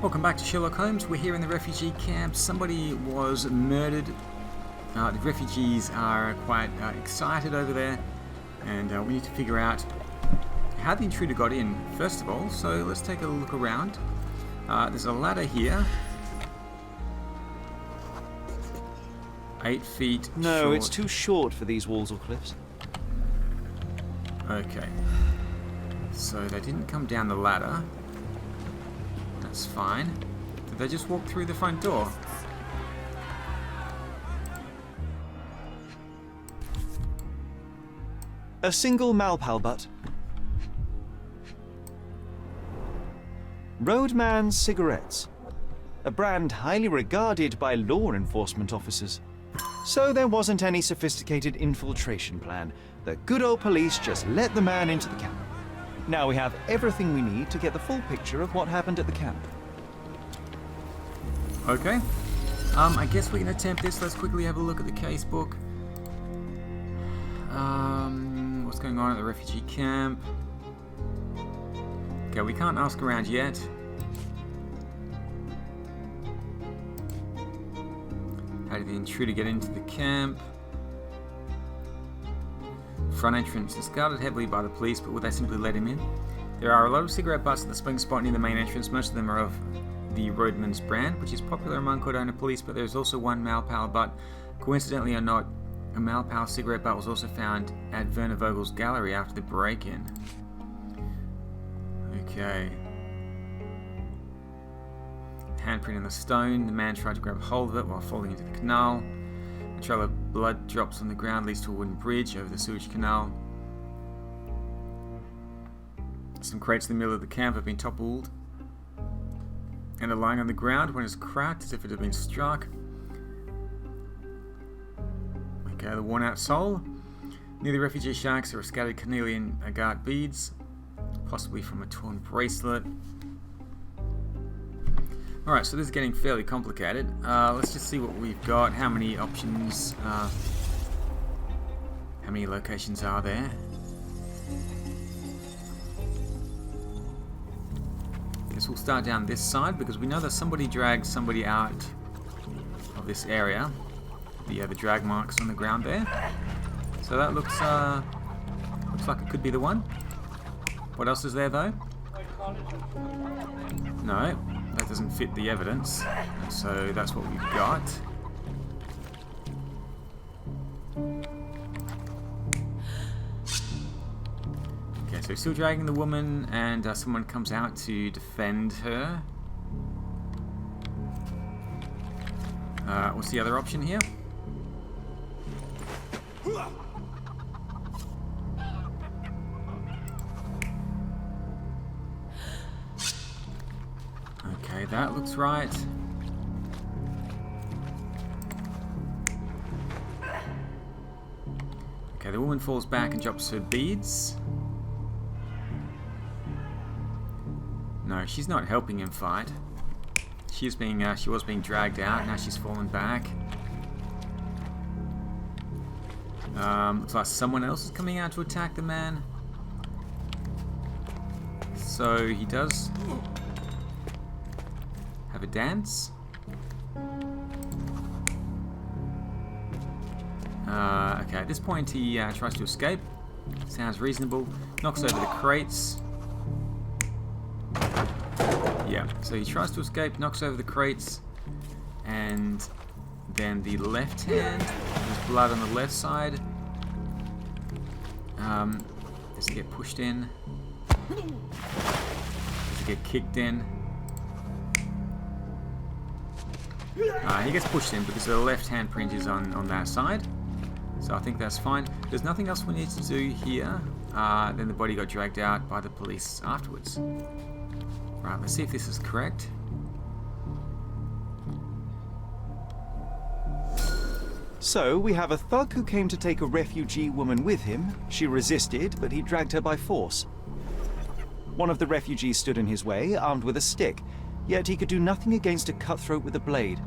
Welcome back to Sherlock Holmes. We're here in the refugee camp. Somebody was murdered. The refugees are quite excited over there, and we need to figure out how the intruder got in, first of all. So let's take a look around. There's a ladder here. 8 feet No, short. it's too short for these walls or cliffs. Okay. So they didn't come down the ladder. That's fine. Did they just walk through the front door? A single Malpal butt. Roadman cigarettes. A brand highly regarded by law enforcement officers. So there wasn't any sophisticated infiltration plan. The good old police just let the man into the camp. Now we have everything we need to get the full picture of what happened at the camp. Okay. I guess we can attempt this. Let's quickly have a look at the case book. What's going on at the refugee camp? Okay, we can't ask around yet. How did the intruder get into the camp? Front entrance is guarded heavily by the police, but would they simply let him in? There are a lot of cigarette butts at the spring spot near the main entrance. Most of them are of the Roadman's brand, which is popular among Cordona police, but there's also one Malpal butt. Coincidentally or not, a Malpal cigarette butt was also found at Werner Vogel's gallery after the break-in. Okay. Handprint in the stone. The man tried to grab hold of it while falling into the canal. A trail of blood drops on the ground, leads to a wooden bridge over the sewage canal. Some crates in the middle of the camp have been toppled and are lying on the ground. One is cracked as if it had been struck. Okay, the worn out sole. Near the refugee shacks are scattered carnelian agate beads, possibly from a torn bracelet. Alright, so this is getting fairly complicated. Let's just see what we've got. How many options, how many locations are there? Guess we'll start down this side because we know that somebody dragged somebody out of this area. The drag marks on the ground there. So that looks like it could be the one. What else is there though? No. That doesn't fit the evidence, so that's what we've got. Okay, so still dragging the woman, and someone comes out to defend her. What's the other option here? Okay, that looks right. Okay, the woman falls back and drops her beads. No, she's not helping him fight. She was being dragged out. Now she's fallen back. Looks like someone else is coming out to attack the man. So he does have a dance. Okay, at this point he tries to escape. Sounds reasonable. Knocks over the crates. Yeah, so he tries to escape, knocks over the crates, and then the left hand, there's blood on the left side. Does he get pushed in? Does he get kicked in? He gets pushed in because the left hand print is on that side. So I think that's fine. There's nothing else we need to do here. Then the body got dragged out by the police afterwards. Right, let's see if this is correct. So we have a thug who came to take a refugee woman with him. She resisted, but he dragged her by force. One of the refugees stood in his way, armed with a stick, yet he could do nothing against a cutthroat with a blade.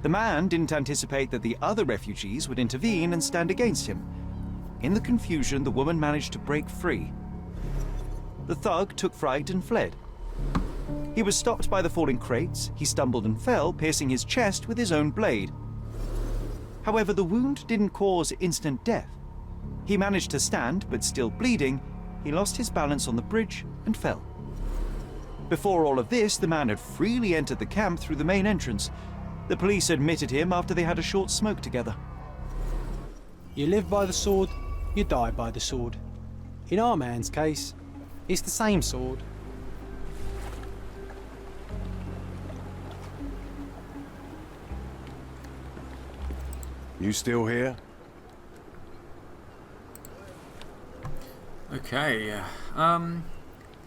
The man didn't anticipate that the other refugees would intervene and stand against him. In the confusion, the woman managed to break free. The thug took fright and fled. He was stopped by the falling crates. He stumbled and fell, piercing his chest with his own blade. However, the wound didn't cause instant death. He managed to stand, but still bleeding, he lost his balance on the bridge and fell. Before all of this, the man had freely entered the camp through the main entrance. The police admitted him after they had a short smoke together. You live by the sword, you die by the sword. In our man's case, it's the same sword. You still here? Okay, the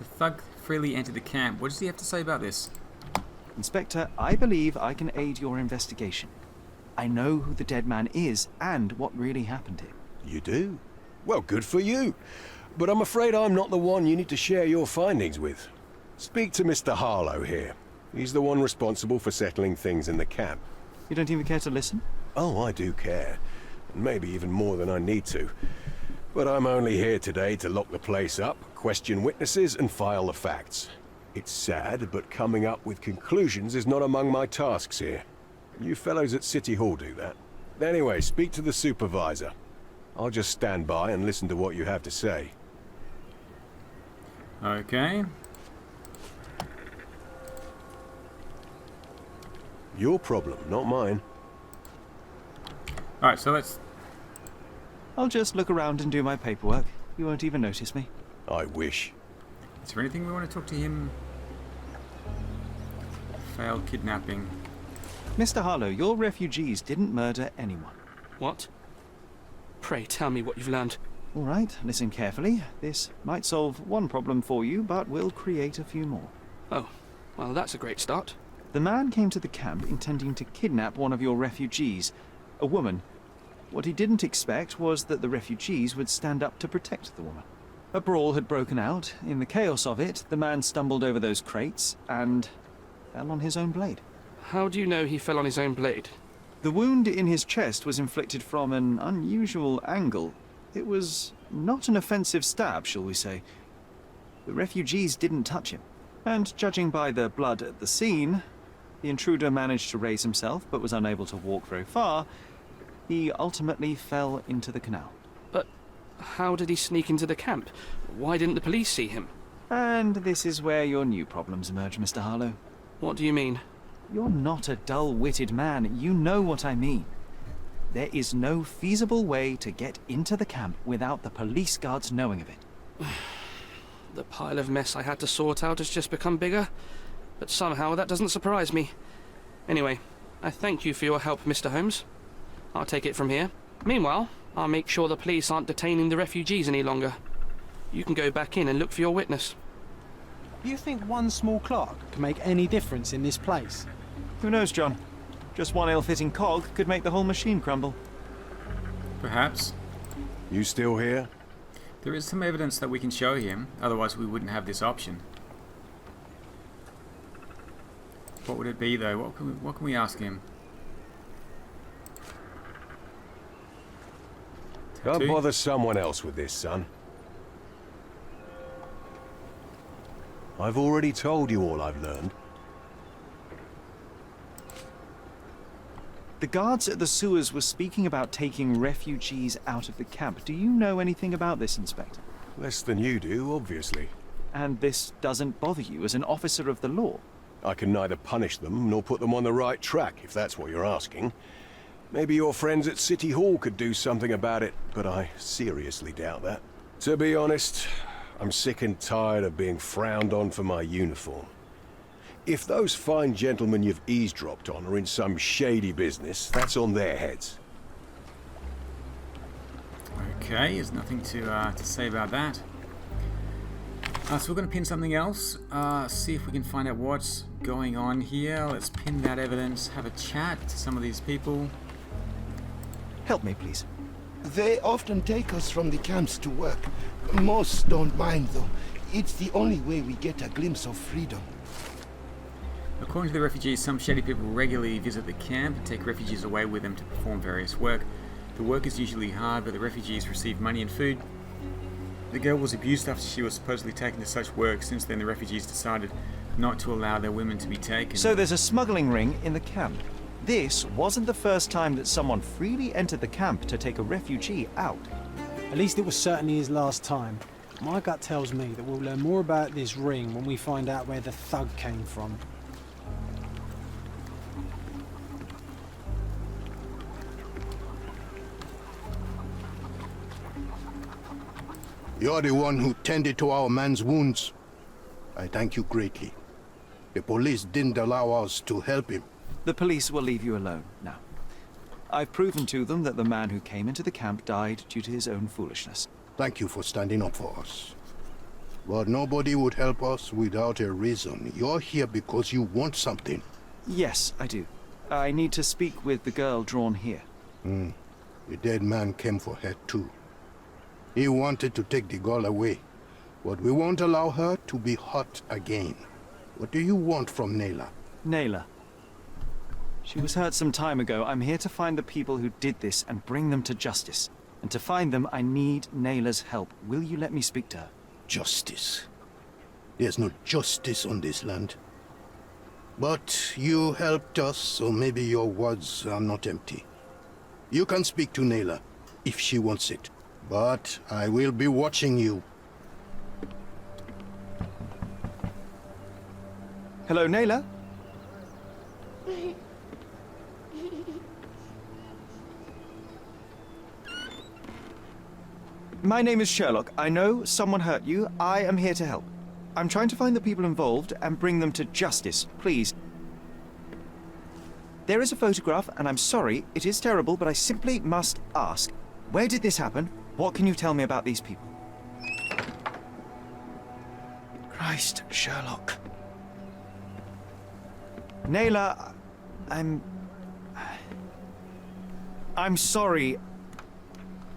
thug freely entered the camp. What does he have to say about this? Inspector, I believe I can aid your investigation. I know who the dead man is and what really happened here. You do? Well, good for you. But I'm afraid I'm not the one you need to share your findings with. Speak to Mr. Harlow here. He's the one responsible for settling things in the camp. You don't even care to listen? Oh, I do care. And maybe even more than I need to. But I'm only here today to lock the place up, question witnesses, and file the facts. It's sad, but coming up with conclusions is not among my tasks here. You fellows at City Hall do that. Anyway, speak to the supervisor. I'll just stand by and listen to what you have to say. Okay. Your problem, not mine. Alright, so let's... I'll just look around and do my paperwork. You won't even notice me. I wish. Is there anything we want to talk to him? Failed kidnapping. Mr. Harlow, your refugees didn't murder anyone. What? Pray tell me what you've learned. All right, listen carefully. This might solve one problem for you, but will create a few more. Oh, well, that's a great start. The man came to the camp intending to kidnap one of your refugees, a woman. What he didn't expect was that the refugees would stand up to protect the woman. A brawl had broken out. In the chaos of it, the man stumbled over those crates and fell on his own blade. How do you know he fell on his own blade? The wound in his chest was inflicted from an unusual angle. It was not an offensive stab, shall we say. The refugees didn't touch him. And judging by the blood at the scene, the intruder managed to raise himself but was unable to walk very far. He ultimately fell into the canal. But how did he sneak into the camp? Why didn't the police see him? And this is where your new problems emerge, Mr. Harlow. What do you mean? You're not a dull-witted man. You know what I mean. There is no feasible way to get into the camp without the police guards knowing of it. The pile of mess I had to sort out has just become bigger, but somehow that doesn't surprise me. Anyway, I thank you for your help, Mr. Holmes. I'll take it from here. Meanwhile, I'll make sure the police aren't detaining the refugees any longer. You can go back in and look for your witness. You think one small clerk can make any difference in this place? Who knows, John? Just one ill-fitting cog could make the whole machine crumble. Perhaps. You still here? There is some evidence that we can show him, otherwise we wouldn't have this option. What would it be, though? What can we ask him? Don't Tattoo? bother someone else with this, son. I've already told you all I've learned. The guards at the sewers were speaking about taking refugees out of the camp. Do you know anything about this, Inspector? Less than you do, obviously. And this doesn't bother you as an officer of the law? I can neither punish them nor put them on the right track, if that's what you're asking. Maybe your friends at City Hall could do something about it, but I seriously doubt that. To be honest, I'm sick and tired of being frowned on for my uniform. If those fine gentlemen you've eavesdropped on are in some shady business, that's on their heads. Okay, there's nothing to say about that. So we're going to pin something else, see if we can find out what's going on here. Let's pin that evidence, have a chat to some of these people. Help me, please. They often take us from the camps to work. Most don't mind, though. It's the only way we get a glimpse of freedom. According to the refugees, some shady people regularly visit the camp and take refugees away with them to perform various work. The work is usually hard, but the refugees receive money and food. The girl was abused after she was supposedly taken to such work. Since then, the refugees decided not to allow their women to be taken. So there's a smuggling ring in the camp. This wasn't the first time that someone freely entered the camp to take a refugee out. At least it was certainly his last time. My gut tells me that we'll learn more about this ring when we find out where the thug came from. You're the one who tended to our man's wounds. I thank you greatly. The police didn't allow us to help him. The police will leave you alone now. I've proven to them that the man who came into the camp died due to his own foolishness. Thank you for standing up for us. But nobody would help us without a reason. You're here because you want something. Yes, I do. I need to speak with the girl drawn here. The dead man came for her too. He wanted to take the girl away, but we won't allow her to be hurt again. What do you want from Nayla? Nayla. She was hurt some time ago. I'm here to find the people who did this and bring them to justice. And to find them, I need Nayla's help. Will you let me speak to her? Justice. There's no justice on this land. But you helped us, so maybe your words are not empty. You can speak to Nayla, if she wants it. But I will be watching you. Hello, Nayla? My name is Sherlock. I know someone hurt you. I am here to help. I'm trying to find the people involved and bring them to justice. Please. There is a photograph, and I'm sorry, it is terrible, but I simply must ask. Where did this happen? What can you tell me about these people? Christ, Sherlock. Nayla, I'm sorry.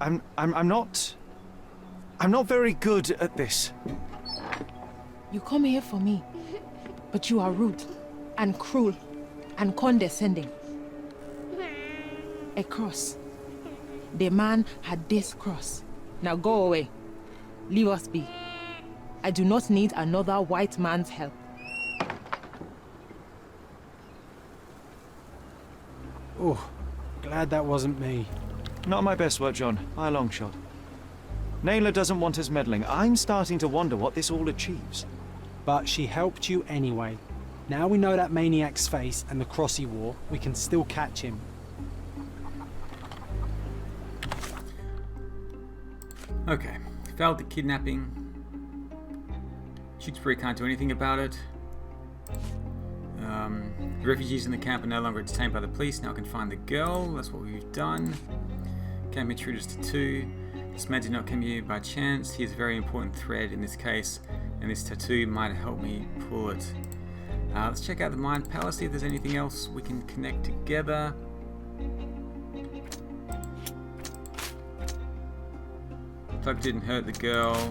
I'm not very good at this. You come here for me, but you are rude and cruel and condescending. A cross. The man had this cross. Now go away. Leave us be. I do not need another white man's help. Oh, glad that wasn't me. Not my best work, John, by a long shot. Nayla doesn't want us meddling. I'm starting to wonder what this all achieves. But she helped you anyway. Now we know that maniac's face and the cross he wore, we can still catch him. Okay, failed the kidnapping. Shoots can't do anything about it. The refugees in the camp are no longer detained by the police. Now I can find the girl. That's what we've done. Camp intruders to 2. This man did not come here by chance. He is a very important thread in this case, and this tattoo might help me pull it. Let's check out the Mind Palace, see if there's anything else we can connect together. Plug didn't hurt the girl.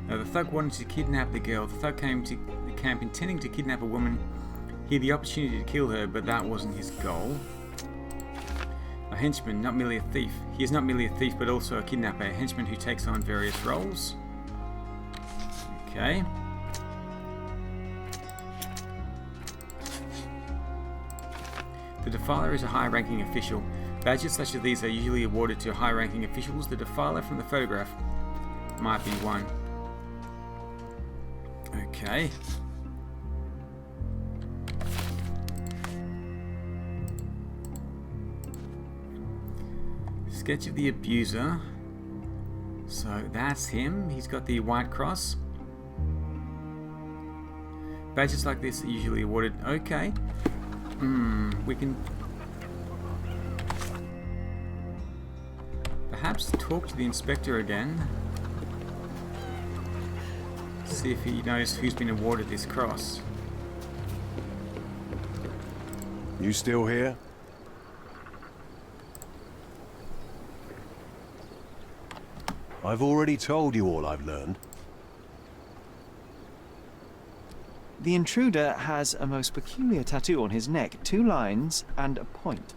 The thug wanted to kidnap the girl. The thug came to the camp intending to kidnap a woman. He had the opportunity to kill her, but that wasn't his goal. A henchman, not merely a thief. He is not merely a thief, but also a kidnapper. A henchman who takes on various roles. Okay. The Defiler is a high-ranking official. Badges such as these are usually awarded to high-ranking officials. The Defiler from the photograph might be one. Okay. Sketch of the abuser. So that's him. He's got the white cross. Badges like this are usually awarded. Okay. We can perhaps talk to the inspector again. See if he knows who's been awarded this cross. You still here? I've already told you all I've learned. The intruder has a most peculiar tattoo on his neck, 2 lines and a point.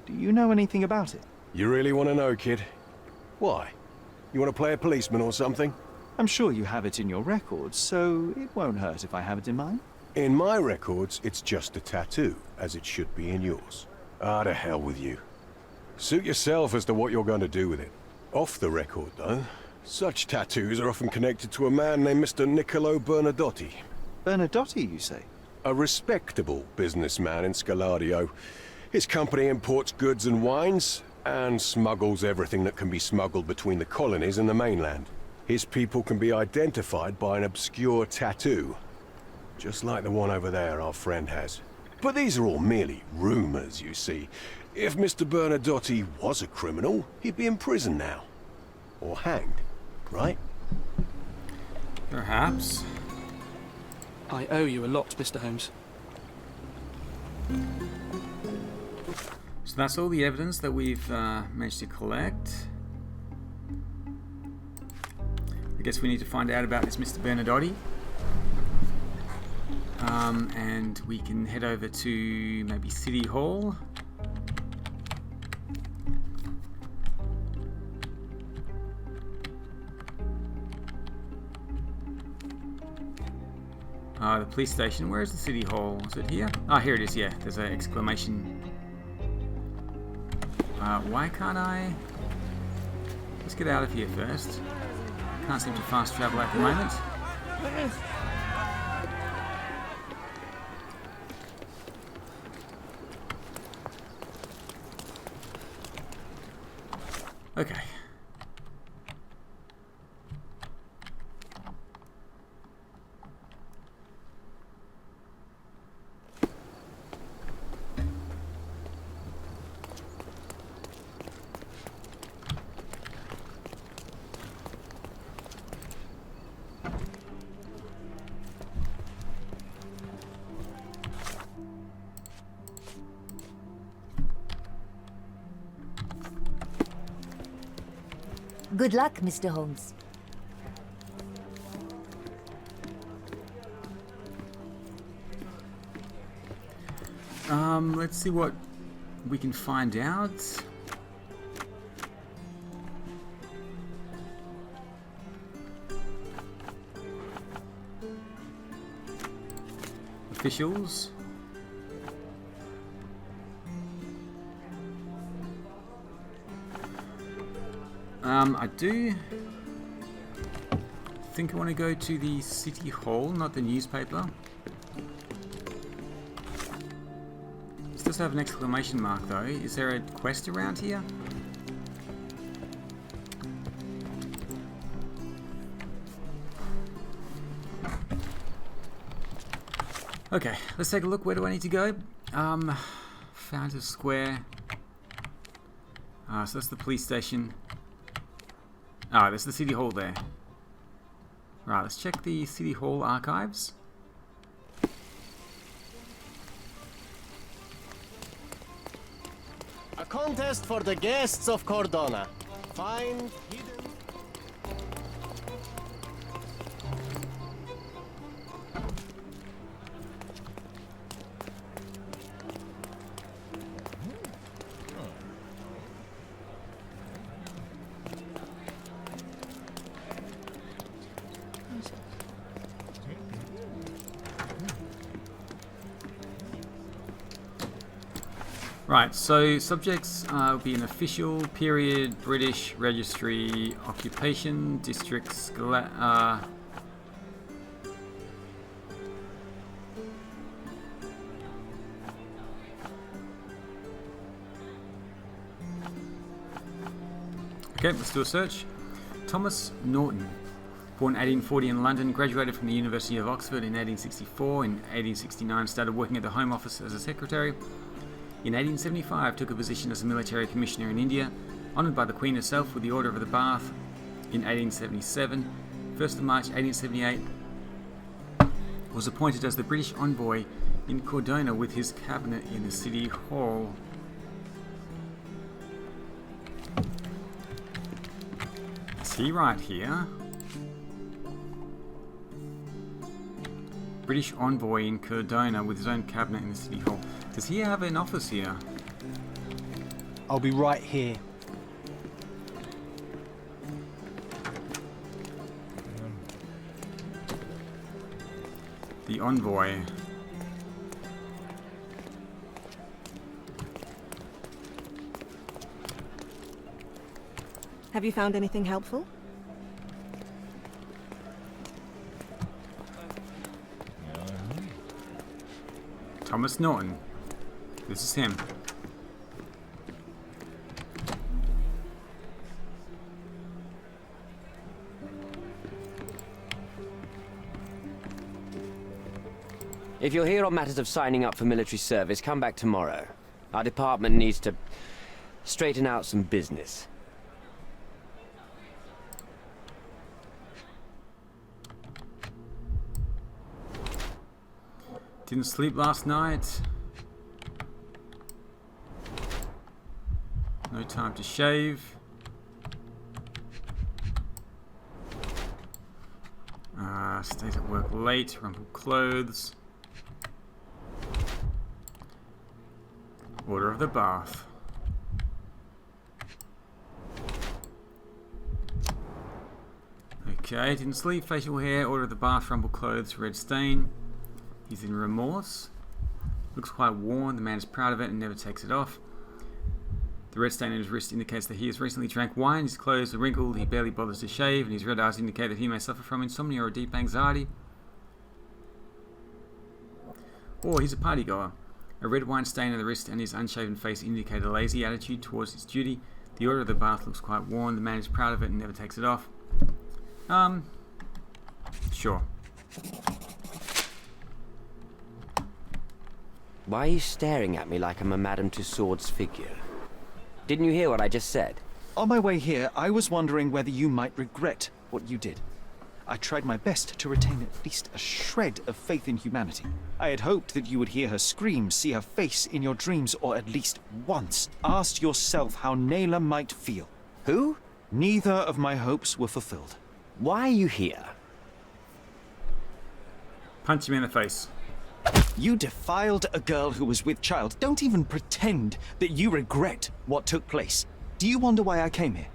Do you know anything about it? You really want to know, kid? Why? You want to play a policeman or something? I'm sure you have it in your records, so it won't hurt if I have it in mine. In my records, it's just a tattoo, as it should be in yours. Ah, to hell with you. Suit yourself as to what you're going to do with it. Off the record, though, such tattoos are often connected to a man named Mr. Niccolo Bernadotti. Bernadotti, you say? A respectable businessman in Scaladio. His company imports goods and wines, and smuggles everything that can be smuggled between the colonies and the mainland. His people can be identified by an obscure tattoo, just like the one over there our friend has. But these are all merely rumors, you see. If Mr. Bernadotti was a criminal, he'd be in prison now. Or hanged, right? Perhaps. I owe you a lot, Mr. Holmes. So that's all the evidence that we've managed to collect. I guess we need to find out about this Mr. Bernadotti. And we can head over to maybe City Hall. The police station. Where is the City Hall? Is it here? Ah, here it is, yeah. There's an exclamation. Why can't I... Let's get out of here first. Can't seem to fast travel at the moment. Okay. Good luck, Mr. Holmes. Let's see what we can find out. Officials. I do think I want to go to the City Hall, not the newspaper. This does have an exclamation mark though. Is there a quest around here? Okay, let's take a look. Where do I need to go? Fountain Square. So that's the police station. Ah, there's the City Hall there. Right, let's check the City Hall archives. A contest for the guests of Cordona. Find hidden... Right, so subjects will be an official, period, British, registry, occupation, districts, Okay, let's do a search. Thomas Norton, born 1840 in London, graduated from the University of Oxford in 1864. In 1869, started working at the Home Office as a secretary. In 1875, took a position as a military commissioner in India, honoured by the Queen herself with the Order of the Bath. In 1877, 1st of March 1878, was appointed as the British envoy in Cordona with his cabinet in the City Hall. Is he right here? British envoy in Cordona with his own cabinet in the city hall. Does he have an office here? I'll be right here. The envoy. Have you found anything helpful? Thomas Norton. This is him. If you're here on matters of signing up for military service, come back tomorrow. Our department needs to straighten out some business. Didn't sleep last night. No time to shave. Stays at work late, rumpled clothes. Order of the bath. Okay, didn't sleep, facial hair, order of the bath, rumpled clothes, red stain. He's in remorse. Looks quite worn, the man is proud of it and never takes it off. The red stain on his wrist indicates that he has recently drank wine, his clothes are wrinkled, he barely bothers to shave, and his red eyes indicate that he may suffer from insomnia or deep anxiety. Or he's a partygoer. A red wine stain on the wrist and his unshaven face indicate a lazy attitude towards his duty. The order of the bath looks quite worn, the man is proud of it and never takes it off. Sure. Why are you staring at me like I'm a Madame Tussauds figure? Didn't you hear what I just said? On my way here, I was wondering whether you might regret what you did. I tried my best to retain at least a shred of faith in humanity. I had hoped that you would hear her scream, see her face in your dreams, or at least once asked yourself how Naylor might feel. Who? Neither of my hopes were fulfilled. Why are you here? Punch him in the face. You defiled a girl who was with child. Don't even pretend that you regret what took place. Do you wonder why I came here?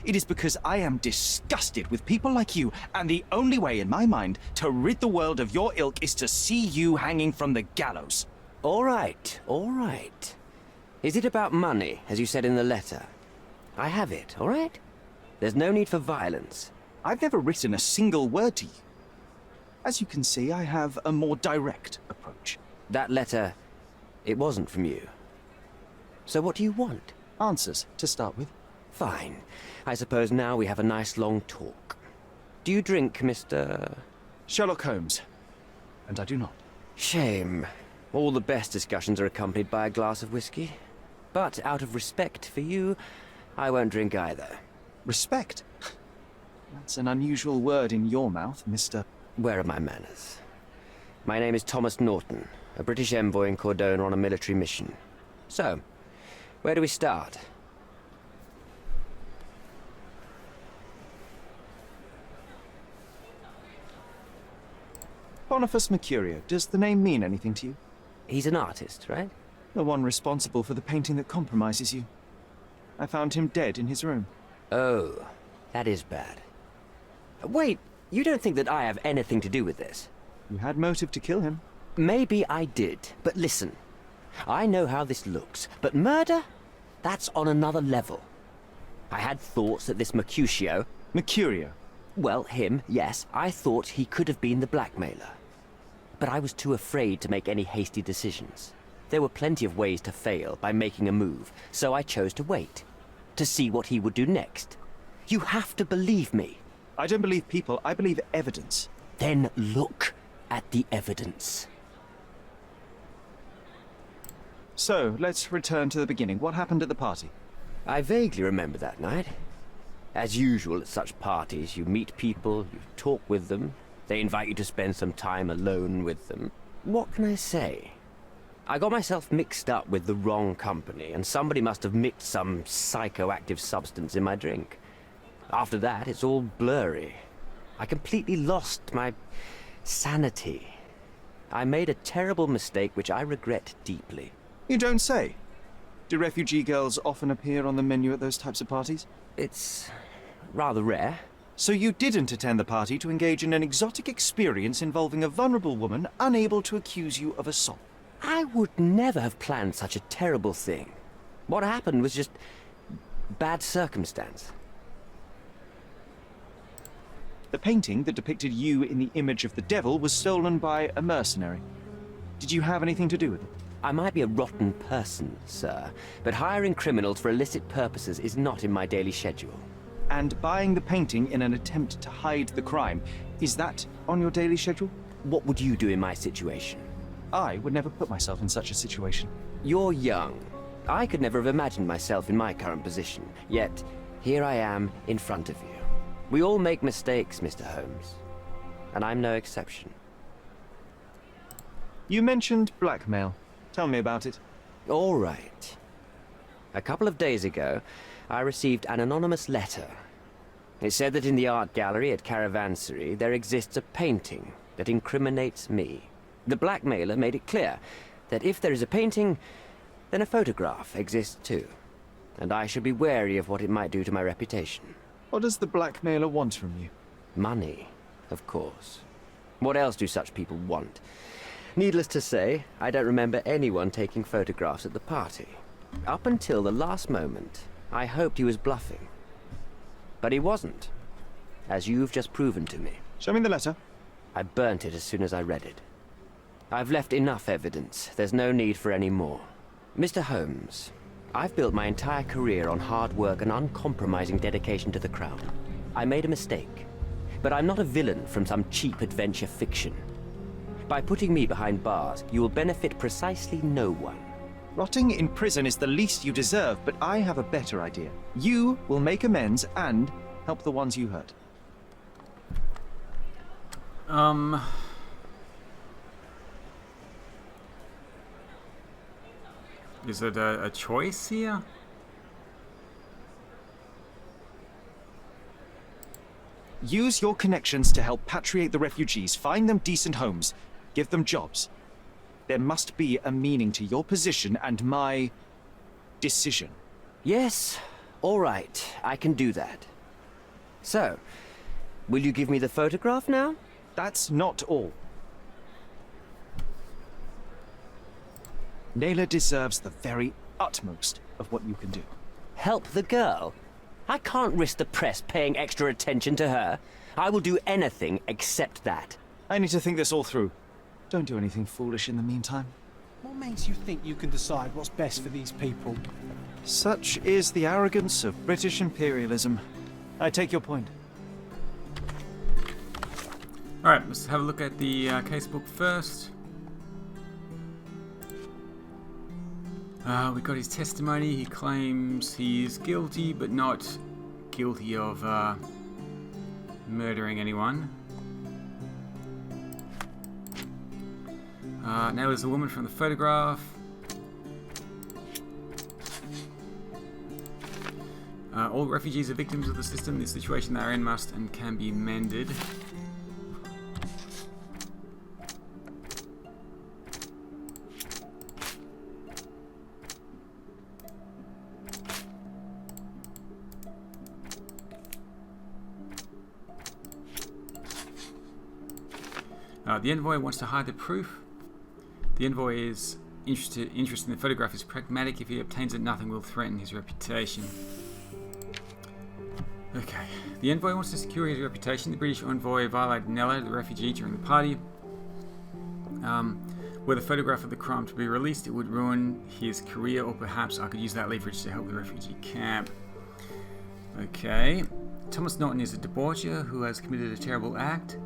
It is because I am disgusted with people like you, and the only way in my mind to rid the world of your ilk is to see you hanging from the gallows. All right, all right. Is it about money, as you said in the letter? I have it, all right? There's no need for violence. I've never written a single word to you. As you can see, I have a more direct approach. That letter, it wasn't from you. So what do you want? Answers, to start with. Fine. I suppose now we have a nice long talk. Do you drink, Mr. Sherlock Holmes. And I do not. Shame. All the best discussions are accompanied by a glass of whiskey. But out of respect for you, I won't drink either. Respect? That's an unusual word in your mouth, Mr. Where are my manners? My name is Thomas Norton, a British envoy in Cordona on a military mission. So, where do we start? Boniface Mercurio. Does the name mean anything to you? He's an artist, right? The one responsible for the painting that compromises you. I found him dead in his room. Oh, that is bad. Wait, you don't think that I have anything to do with this? You had motive to kill him. Maybe I did, but listen. I know how this looks, but murder? That's on another level. I had thoughts that this Mercutio... Mercurio? Well, him, yes. I thought he could have been the blackmailer. But I was too afraid to make any hasty decisions. There were plenty of ways to fail by making a move, so I chose to wait. To see what he would do next. You have to believe me. I don't believe people, I believe evidence. Then look at the evidence. So, let's return to the beginning. What happened at the party? I vaguely remember that night. As usual at such parties, you meet people, you talk with them, they invite you to spend some time alone with them. What can I say? I got myself mixed up with the wrong company, and somebody must have mixed some psychoactive substance in my drink. After that, it's all blurry. I completely lost my sanity. I made a terrible mistake which I regret deeply. You don't say. Do refugee girls often appear on the menu at those types of parties? It's rather rare. So you didn't attend the party to engage in an exotic experience involving a vulnerable woman unable to accuse you of assault? I would never have planned such a terrible thing. What happened was just bad circumstance. The painting that depicted you in the image of the devil was stolen by a mercenary. Did you have anything to do with it? I might be a rotten person, sir, but hiring criminals for illicit purposes is not in my daily schedule. And buying the painting in an attempt to hide the crime, is that on your daily schedule? What would you do in my situation? I would never put myself in such a situation. You're young. I could never have imagined myself in my current position, yet here I am in front of you. We all make mistakes, Mr. Holmes, and I'm no exception. You mentioned blackmail. Tell me about it. All right. A couple of days ago, I received an anonymous letter. It said that in the art gallery at Caravansary there exists a painting that incriminates me. The blackmailer made it clear that if there is a painting, then a photograph exists too, and I should be wary of what it might do to my reputation. What does the blackmailer want from you? Money, of course. What else do such people want? Needless to say, I don't remember anyone taking photographs at the party. Up until the last moment, I hoped he was bluffing. But he wasn't, as you've just proven to me. Show me the letter. I burnt it as soon as I read it. I've left enough evidence. There's no need for any more. Mr. Holmes, I've built my entire career on hard work and uncompromising dedication to the crown. I made a mistake, but I'm not a villain from some cheap adventure fiction. By putting me behind bars, you will benefit precisely no one. Rotting in prison is the least you deserve, but I have a better idea. You will make amends and help the ones you hurt. Is it a choice here? Use your connections to help patriate the refugees, find them decent homes, give them jobs. There must be a meaning to your position and my decision. Yes, all right, I can do that. So, will you give me the photograph now? That's not all. Naylor deserves the very utmost of what you can do. Help the girl? I can't risk the press paying extra attention to her. I will do anything except that. I need to think this all through. Don't do anything foolish in the meantime. What makes you think you can decide what's best for these people? Such is the arrogance of British imperialism. I take your point. Alright, let's have a look at the casebook first. We got his testimony. He claims he is guilty, but not guilty of murdering anyone. Now there's a woman from the photograph. All refugees are victims of the system. The situation they are in must and can be mended. The envoy wants to hide the proof. The envoy is interested in the photograph is pragmatic. If he obtains it, nothing will threaten his reputation. Okay. The envoy wants to secure his reputation. The British envoy violated Nella, the refugee, during the party. Were the photograph of the crime to be released, it would ruin his career, or perhaps I could use that leverage to help the refugee camp. Okay. Thomas Norton is a debaucher who has committed a terrible act.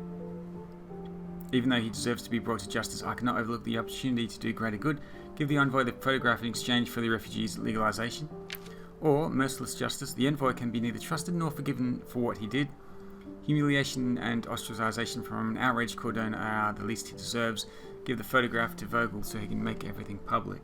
Even though he deserves to be brought to justice, I cannot overlook the opportunity to do greater good. Give the envoy the photograph in exchange for the refugee's legalization. Or, merciless justice, the envoy can be neither trusted nor forgiven for what he did. Humiliation and ostracization from an outraged Cordona are the least he deserves. Give the photograph to Vogel so he can make everything public.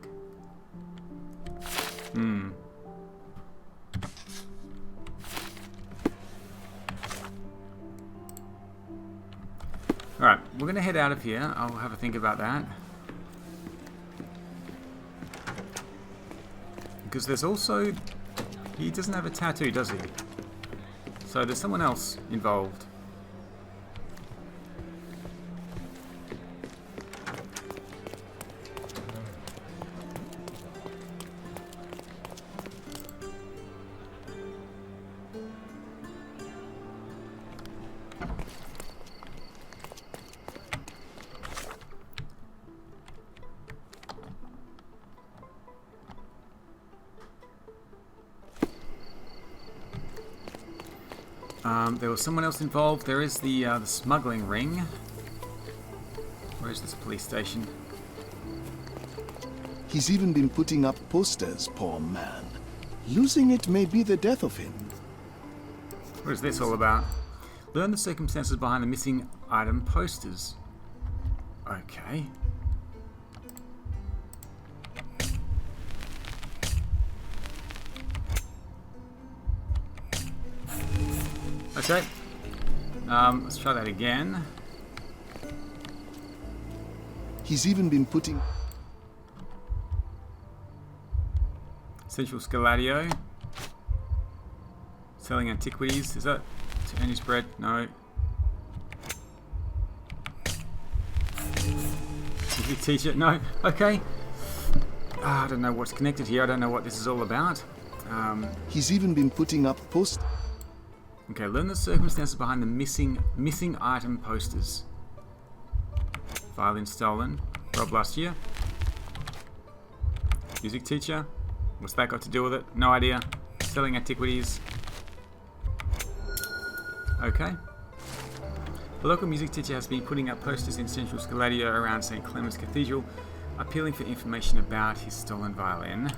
Alright, we're going to head out of here. I'll have a think about that. Because there's also... He doesn't have a tattoo, does he? So there's someone else involved. There was someone else involved. There is the smuggling ring. Where is this police station? He's even been putting up posters, poor man. Losing it may be the death of him. What is this all about? Learn the circumstances behind the missing item posters. Okay. Okay. Let's try that again. He's even been putting... Central Scaladio. Selling antiquities. Is that to earn his bread? No. Music teacher? No. Okay. I don't know what's connected here. I don't know what this is all about. He's even been putting up posters. Okay, learn the circumstances behind the missing item posters. Violin stolen. Robbed last year. Music teacher. What's that got to do with it? No idea. Selling antiquities. Okay. The local music teacher has been putting up posters in Central Scaladio around St. Clement's Cathedral, appealing for information about his stolen violin.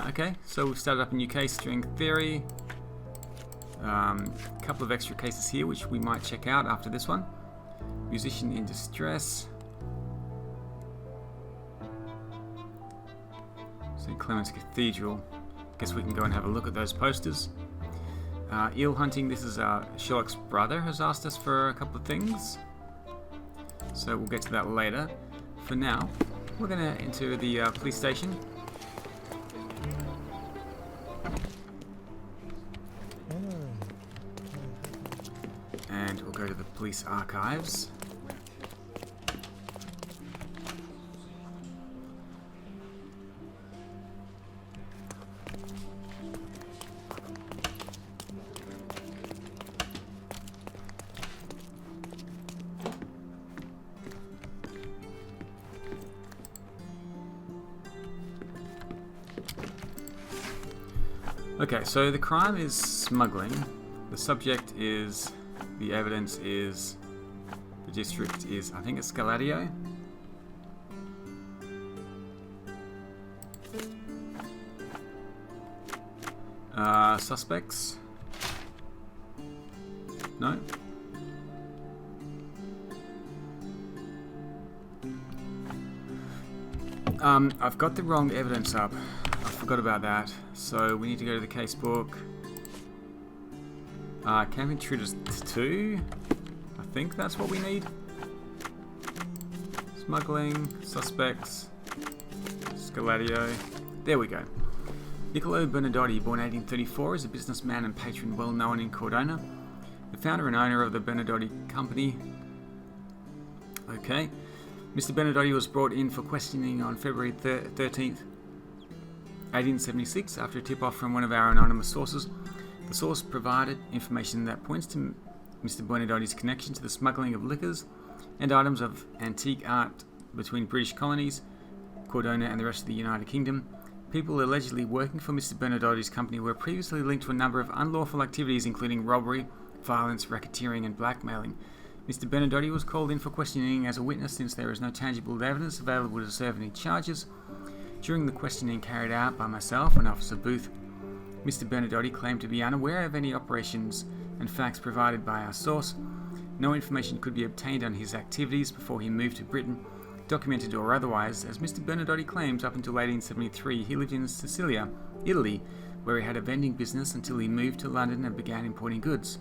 Okay, so we've started up a new case, string theory. A couple of extra cases here which we might check out after this one. Musician in distress. St. Clement's Cathedral. Guess we can go and have a look at those posters. Eel hunting, this is Sherlock's brother has asked us for a couple of things. So we'll get to that later. For now, we're going to enter the police station. And we'll go to the police archives. Okay, so the crime is smuggling. The subject is, the evidence is, the district is, I think it's Scaladio. Suspects? No? I've got the wrong evidence up. I forgot about that. So we need to go to the casebook. Camp Intruders 2. I think that's what we need. Smuggling, suspects, Scaladio. There we go. Niccolo Bernadotti, born 1834, is a businessman and patron well known in Cordona. The founder and owner of the Bernadotti Company. Okay. Mr. Bernadotti was brought in for questioning on February 13th, 1876, after a tip-off from one of our anonymous sources. The source provided information that points to Mr. Bernadotti's connection to the smuggling of liquors and items of antique art between British colonies, Cordona and the rest of the United Kingdom. People allegedly working for Mr. Bernadotti's company were previously linked to a number of unlawful activities including robbery, violence, racketeering and blackmailing. Mr. Bernadotti was called in for questioning as a witness since there is no tangible evidence available to serve any charges. During the questioning carried out by myself and Officer Booth, Mr. Bernadotti claimed to be unaware of any operations and facts provided by our source. No information could be obtained on his activities before he moved to Britain, documented or otherwise, as Mr. Bernadotti claims up until 1873 he lived in Sicilia, Italy, where he had a vending business until he moved to London and began importing goods.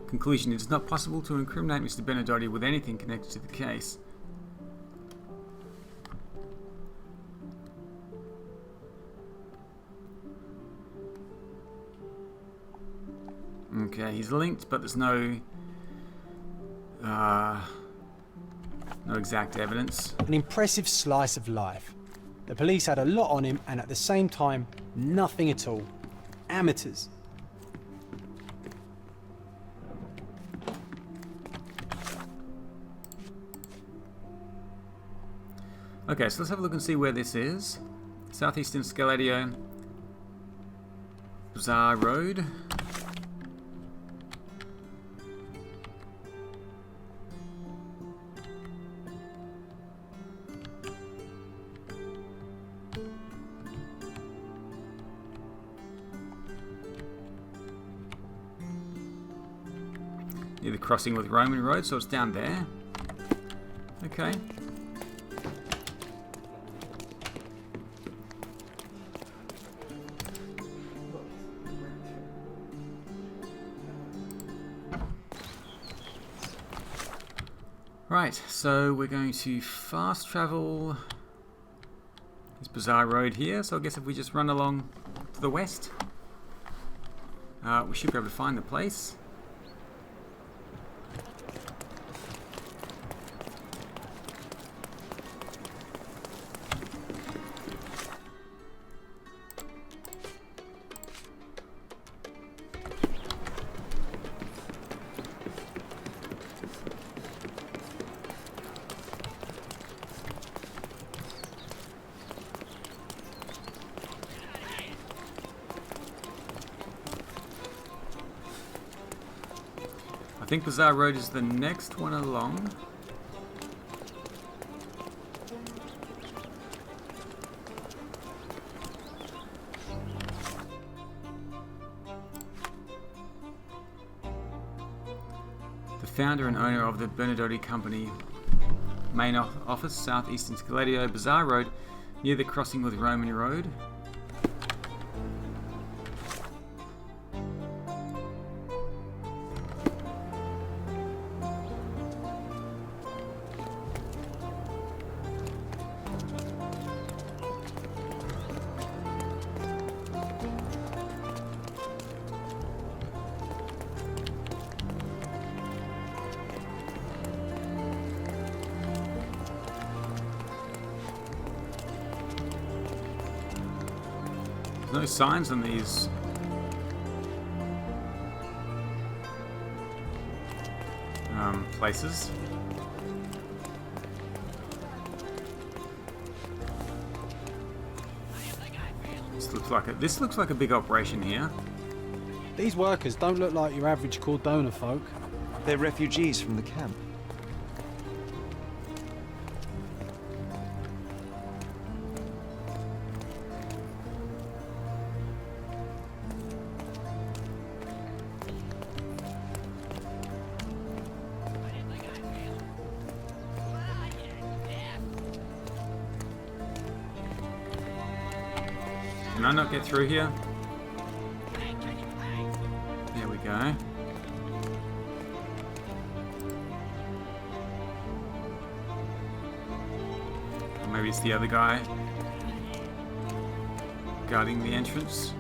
Conclusion. It is not possible to incriminate Mr. Bernadotti with anything connected to the case. Okay, he's linked, but there's no exact evidence. An impressive slice of life. The police had a lot on him, and at the same time, nothing at all. Amateurs. Okay, so let's have a look and see where this is. Southeastern Scaladio, Bazaar Road. Near the crossing with Roman Road, so it's down there. Okay. Right, so we're going to fast travel this Bazaar Road here, so I guess if we just run along to the west, we should be able to find the place. I think Bazaar Road is the next one along. The founder and owner of the Bernadotti Company main office, Southeastern Scaladio, Bazaar Road, near the crossing with Roman Road. No signs on these places. This looks like a big operation here. These workers don't look like your average Cordona folk. They're refugees from the camp. Can I not get through here? There we go. Or maybe it's the other guy guarding the entrance.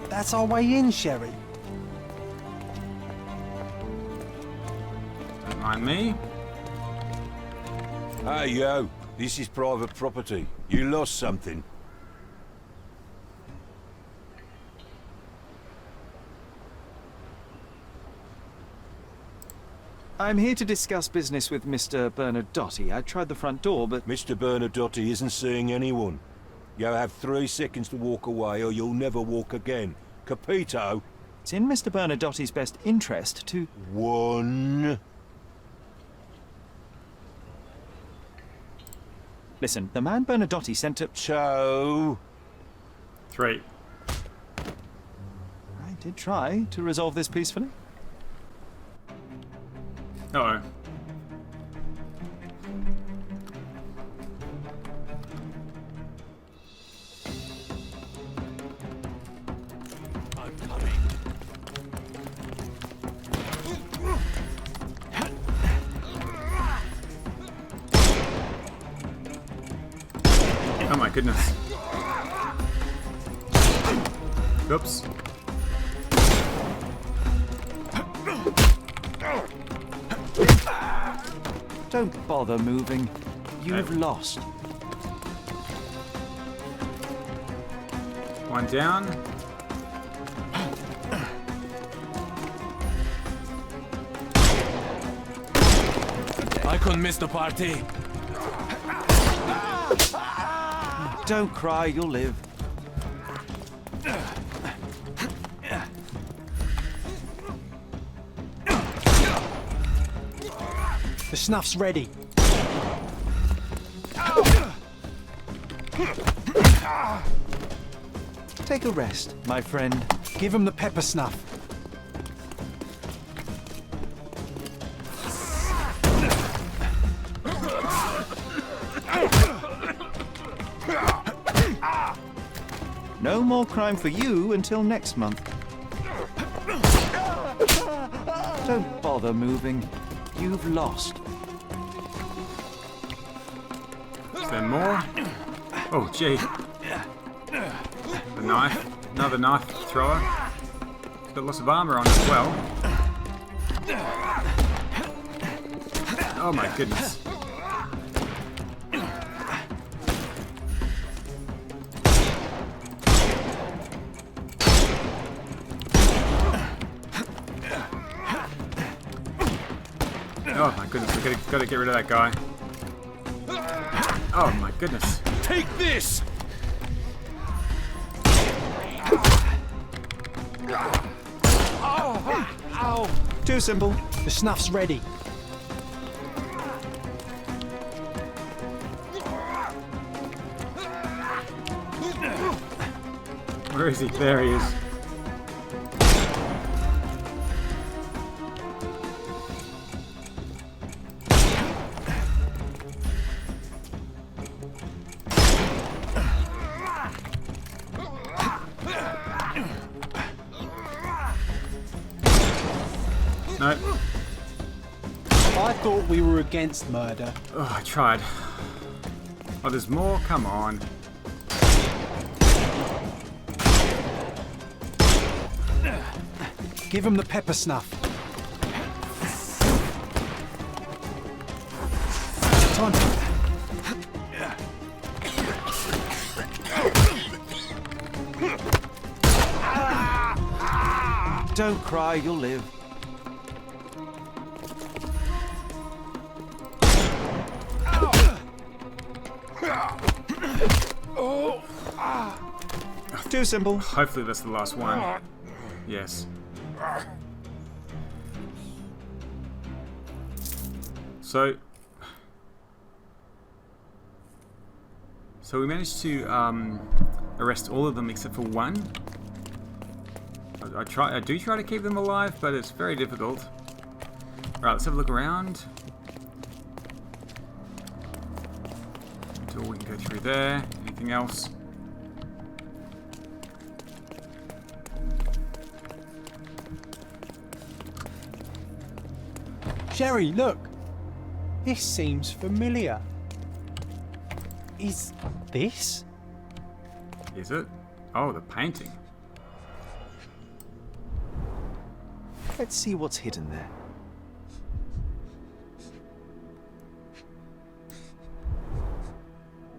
That's our way in, Sherry. Don't mind me. Hey, yo. This is private property. You lost something. I'm here to discuss business with Mr. Bernadotti. I tried the front door, but... Mr. Bernadotti isn't seeing anyone. You have 3 seconds to walk away or you'll never walk again. Capito? It's in Mr. Bernadotti's best interest to... 1... Listen, the man Bernadotti sent to... 2... 3. I did try to resolve this peacefully. Uh-oh. goodness. Oops. Don't bother moving. You've lost. One down. I couldn't miss the party. Don't cry, you'll live. The snuff's ready. Take a rest, my friend. Give him the pepper snuff. No more crime for you until next month. Don't bother moving. You've lost. Is there more? Oh, gee. The knife. Another knife thrower. He's got lots of armor on as well. Oh my goodness. Oh my goodness, we gotta get rid of that guy. Oh my goodness. Take this! Ow! Too simple. The snuff's ready. Where is he? There he is. Nope. I thought we were against murder. Oh, I tried. Oh, there's more? Come on. Give him the pepper snuff. Time. Don't cry, you'll live. Too simple. Hopefully that's the last one. Yes. So we managed to arrest all of them except for one. I do try to keep them alive, but it's very difficult. Alright, let's have a look around. Until we can go through there. Anything else? Sherry, look. This seems familiar. Is this? Is it? Oh, the painting. Let's see what's hidden there.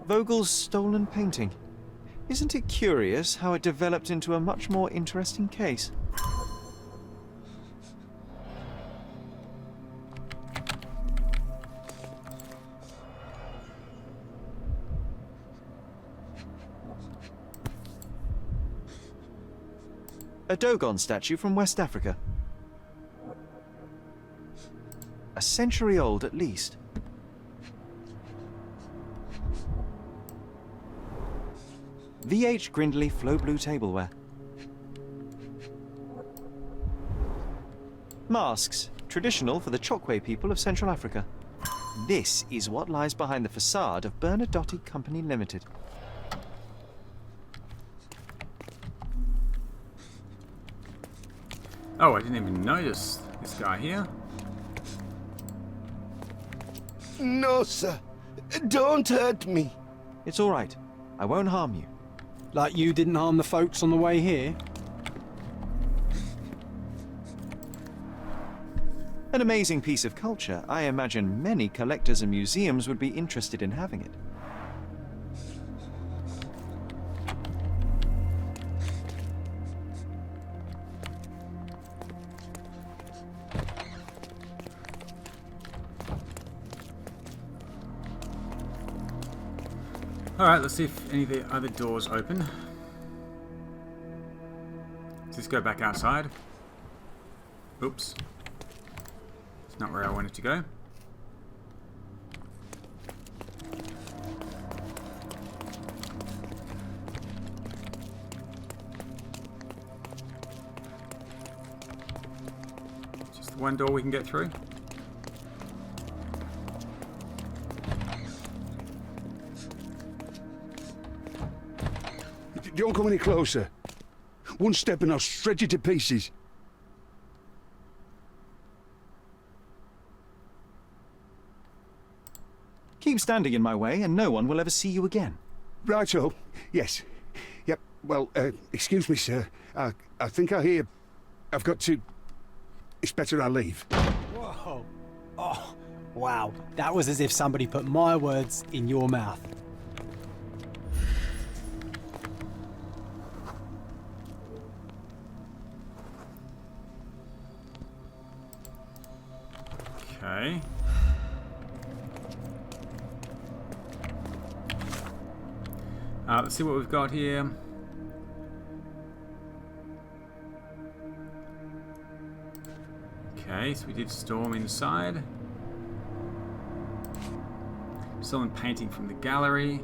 Vogel's stolen painting. Isn't it curious how it developed into a much more interesting case? A Dogon statue from West Africa. A century old at least. V.H. Grindley Flow Blue tableware. Masks, traditional for the Chokwe people of Central Africa. This is what lies behind the facade of Bernadotte Company Limited. Oh, I didn't even notice this guy here. No, sir. Don't hurt me. It's all right. I won't harm you. Like you didn't harm the folks on the way here? An amazing piece of culture. I imagine many collectors and museums would be interested in having it. Alright, let's see if any of the other doors open. Let's just go back outside. Oops. It's not where I wanted to go. Just the one door we can get through. Don't come any closer. One step and I'll shred you to pieces. Keep standing in my way and no one will ever see you again. Righto. Yes. Yep. Well, excuse me, sir. I think I hear... I've got to... It's better I leave. Whoa. Oh, wow. That was as if somebody put my words in your mouth. Okay. Let's see what we've got here. Okay, so we did storm inside. Someone painting from the gallery.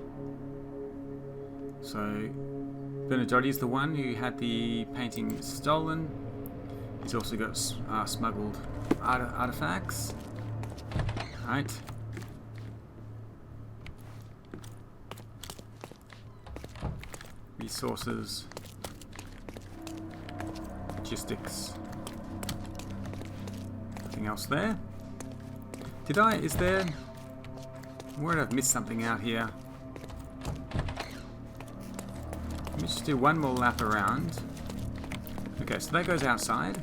So Bernadotti is the one who had the painting stolen. He's also got smuggled artifacts. Right. Resources. Logistics. Nothing else there. Is there... I'm worried I've missed something out here. Let me just do one more lap around. Okay, so that goes outside.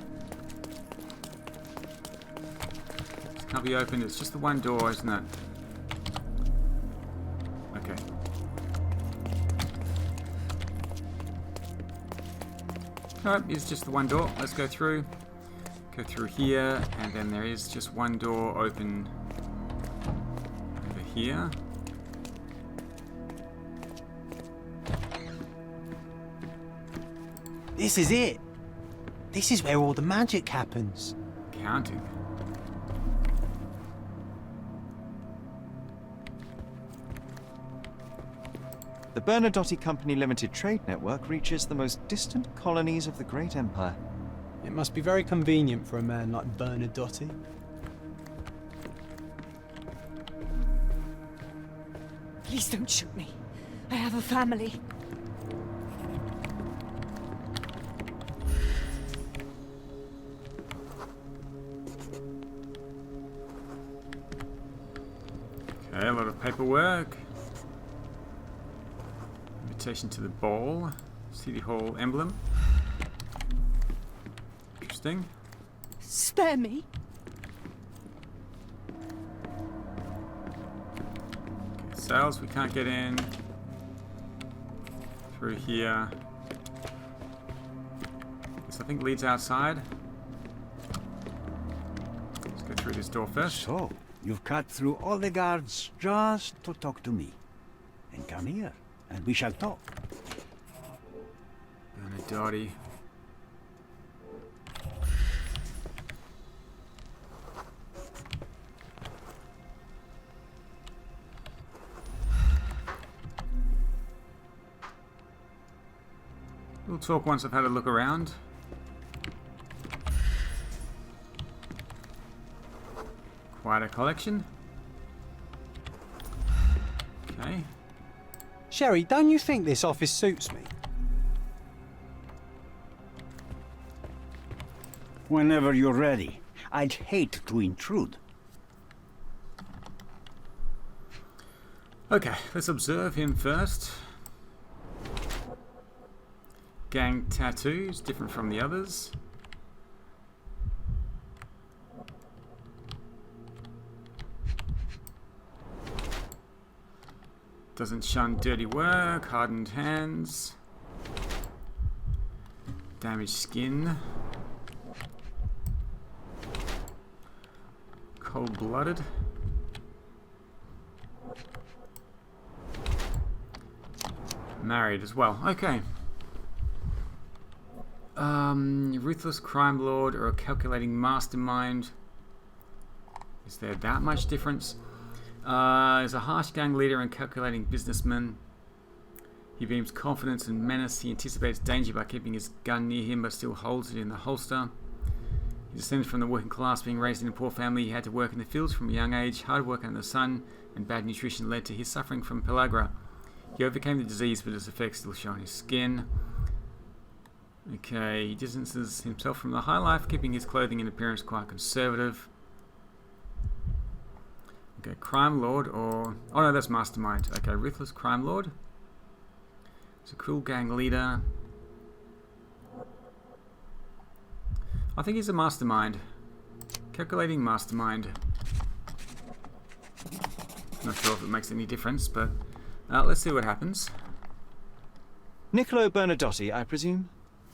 This can't be opened, it's just the one door, isn't it? Okay. Alright, it's just the one door. Let's go through. Go through here, and then there is just one door open over here. This is it. This is where all the magic happens. Counting. The Bernadotti Company Limited Trade Network reaches the most distant colonies of the Great Empire. It must be very convenient for a man like Bernadotti. Please don't shoot me. I have a family. Okay, a lot of paperwork. Invitation to the ball. City Hall emblem. Interesting. Spare me. Okay, cells we can't get in. Through here. This I think leads outside. Let's go through this door first. So, you've cut through all the guards just to talk to me. And come here, and we shall talk. Bernadotti. We'll talk once I've had a look around. Quite a collection. Okay. Sherry, don't you think this office suits me? Whenever you're ready. I'd hate to intrude. Okay, let's observe him first. Gang tattoos, different from the others. Doesn't shun dirty work, hardened hands, damaged skin, cold-blooded. Married as well. Okay. Ruthless crime lord or a calculating mastermind. Is there that much difference? Is a harsh gang leader and calculating businessman. He beams confidence and menace. He anticipates danger by keeping his gun near him but still holds it in the holster. He descends from the working class, being raised in a poor family. He had to work in the fields from a young age. Hard work under the sun and bad nutrition led to his suffering from pellagra. He overcame the disease, but its effects still show on his skin. Okay, he distances himself from the high life, keeping his clothing and appearance quite conservative. Okay, crime lord or... oh no, that's mastermind. Okay, ruthless crime lord. He's a cruel gang leader. I think he's a mastermind. Calculating mastermind. Not sure if it makes any difference, but let's see what happens. Niccolo Bernadotti, I presume?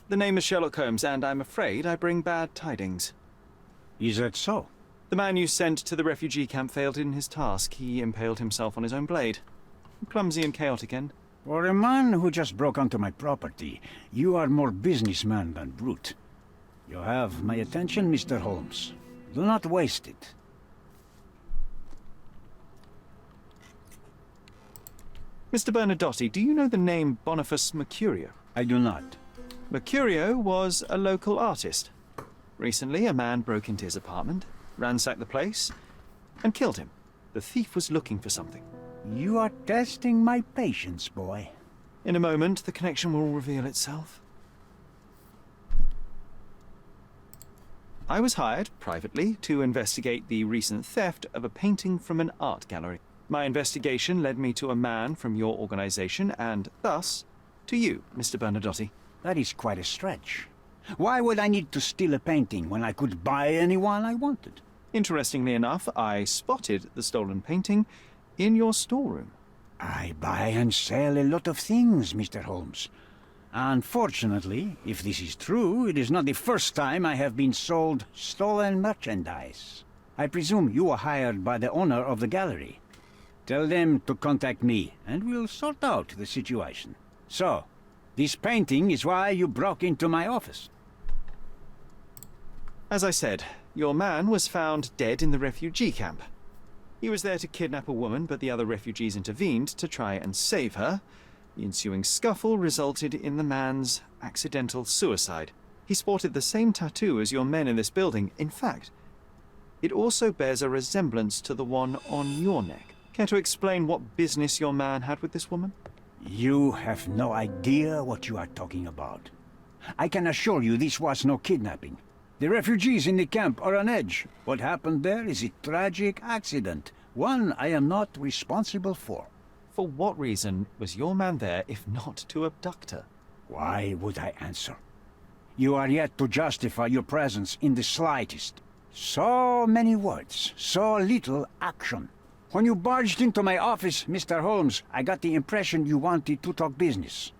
The name is Sherlock Holmes, and I'm afraid I bring bad tidings. Is that so? The man you sent to the refugee camp failed in his task. He impaled himself on his own blade. Clumsy and chaotic end. For a man who just broke onto my property, you are more businessman than brute. You have my attention, Mr. Holmes. Do not waste it. Mr. Bernadotti, do you know the name Boniface Mercurio? I do not. Mercurio was a local artist. Recently, a man broke into his apartment, ransacked the place, and killed him. The thief was looking for something. You are testing my patience, boy. In a moment, the connection will reveal itself. I was hired, privately, to investigate the recent theft of a painting from an art gallery. My investigation led me to a man from your organization, and thus, to you, Mr. Bernadotti. That is quite a stretch. Why would I need to steal a painting when I could buy anyone I wanted? Interestingly enough, I spotted the stolen painting in your storeroom. I buy and sell a lot of things, Mr. Holmes. Unfortunately, if this is true, it is not the first time I have been sold stolen merchandise. I presume you were hired by the owner of the gallery. Tell them to contact me, and we'll sort out the situation. So, this painting is why you broke into my office. As I said, your man was found dead in the refugee camp. He was there to kidnap a woman, but the other refugees intervened to try and save her. The ensuing scuffle resulted in the man's accidental suicide. He sported the same tattoo as your men in this building. In fact, it also bears a resemblance to the one on your neck. Care to explain what business your man had with this woman? You have no idea what you are talking about. I can assure you this was no kidnapping. The refugees in the camp are on edge. What happened there is a tragic accident, one I am not responsible for. For what reason was your man there if not to abduct her? Why would I answer? You are yet to justify your presence in the slightest. So many words, so little action. When you barged into my office, Mr. Holmes, I got the impression you wanted to talk business.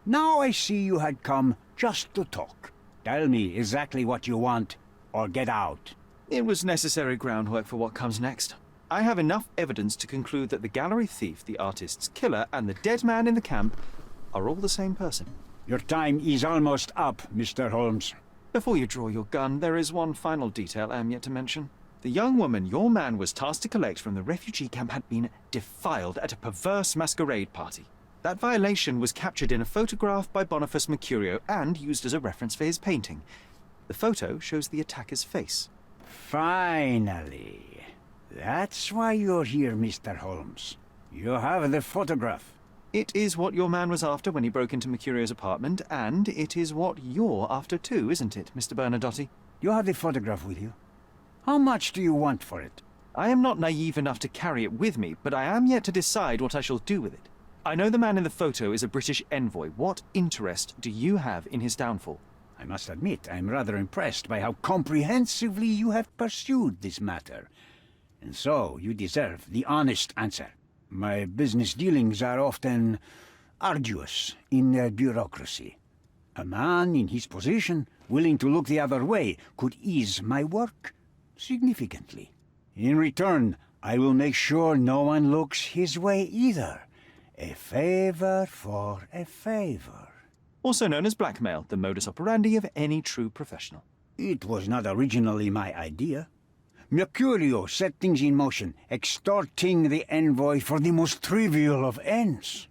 Now I see you had come just to talk. Tell me exactly what you want, or get out. It was necessary groundwork for what comes next. I have enough evidence to conclude that the gallery thief, the artist's killer, and the dead man in the camp are all the same person. Your time is almost up, Mr. Holmes. Before you draw your gun, there is one final detail I am yet to mention. The young woman your man was tasked to collect from the refugee camp had been defiled at a perverse masquerade party. That violation was captured in a photograph by Boniface Mercurio and used as a reference for his painting. The photo shows the attacker's face. Finally. That's why you're here, Mr. Holmes. You have the photograph. It is what your man was after when he broke into Mercurio's apartment, and it is what you're after too, isn't it, Mr. Bernadotti? You have the photograph with you. How much do you want for it? I am not naive enough to carry it with me, but I am yet to decide what I shall do with it. I know the man in the photo is a British envoy. What interest do you have in his downfall? I must admit, I'm rather impressed by how comprehensively you have pursued this matter. And so, you deserve the honest answer. My business dealings are often arduous in their bureaucracy. A man in his position, willing to look the other way, could ease my work significantly. In return, I will make sure no one looks his way either. A favor for a favor. Also known as blackmail, the modus operandi of any true professional. It was not originally my idea. Mercurio set things in motion, extorting the envoy for the most trivial of ends.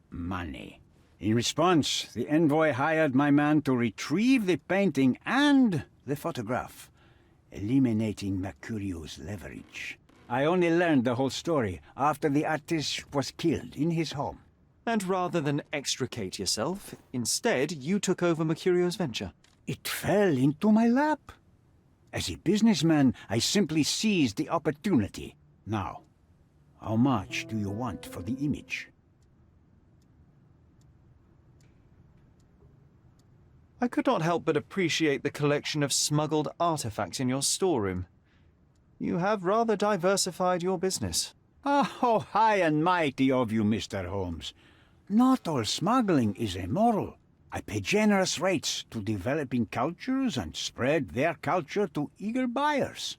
Money. In response, the envoy hired my man to retrieve the painting and the photograph, eliminating Mercurio's leverage. I only learned the whole story after the artist was killed in his home. And rather than extricate yourself, instead you took over Mercurio's venture. It fell into my lap. As a businessman, I simply seized the opportunity. Now, how much do you want for the image? I could not help but appreciate the collection of smuggled artifacts in your storeroom. You have rather diversified your business. Oh, high and mighty of you, Mr. Holmes. Not all smuggling is immoral. I pay generous rates to developing cultures and spread their culture to eager buyers.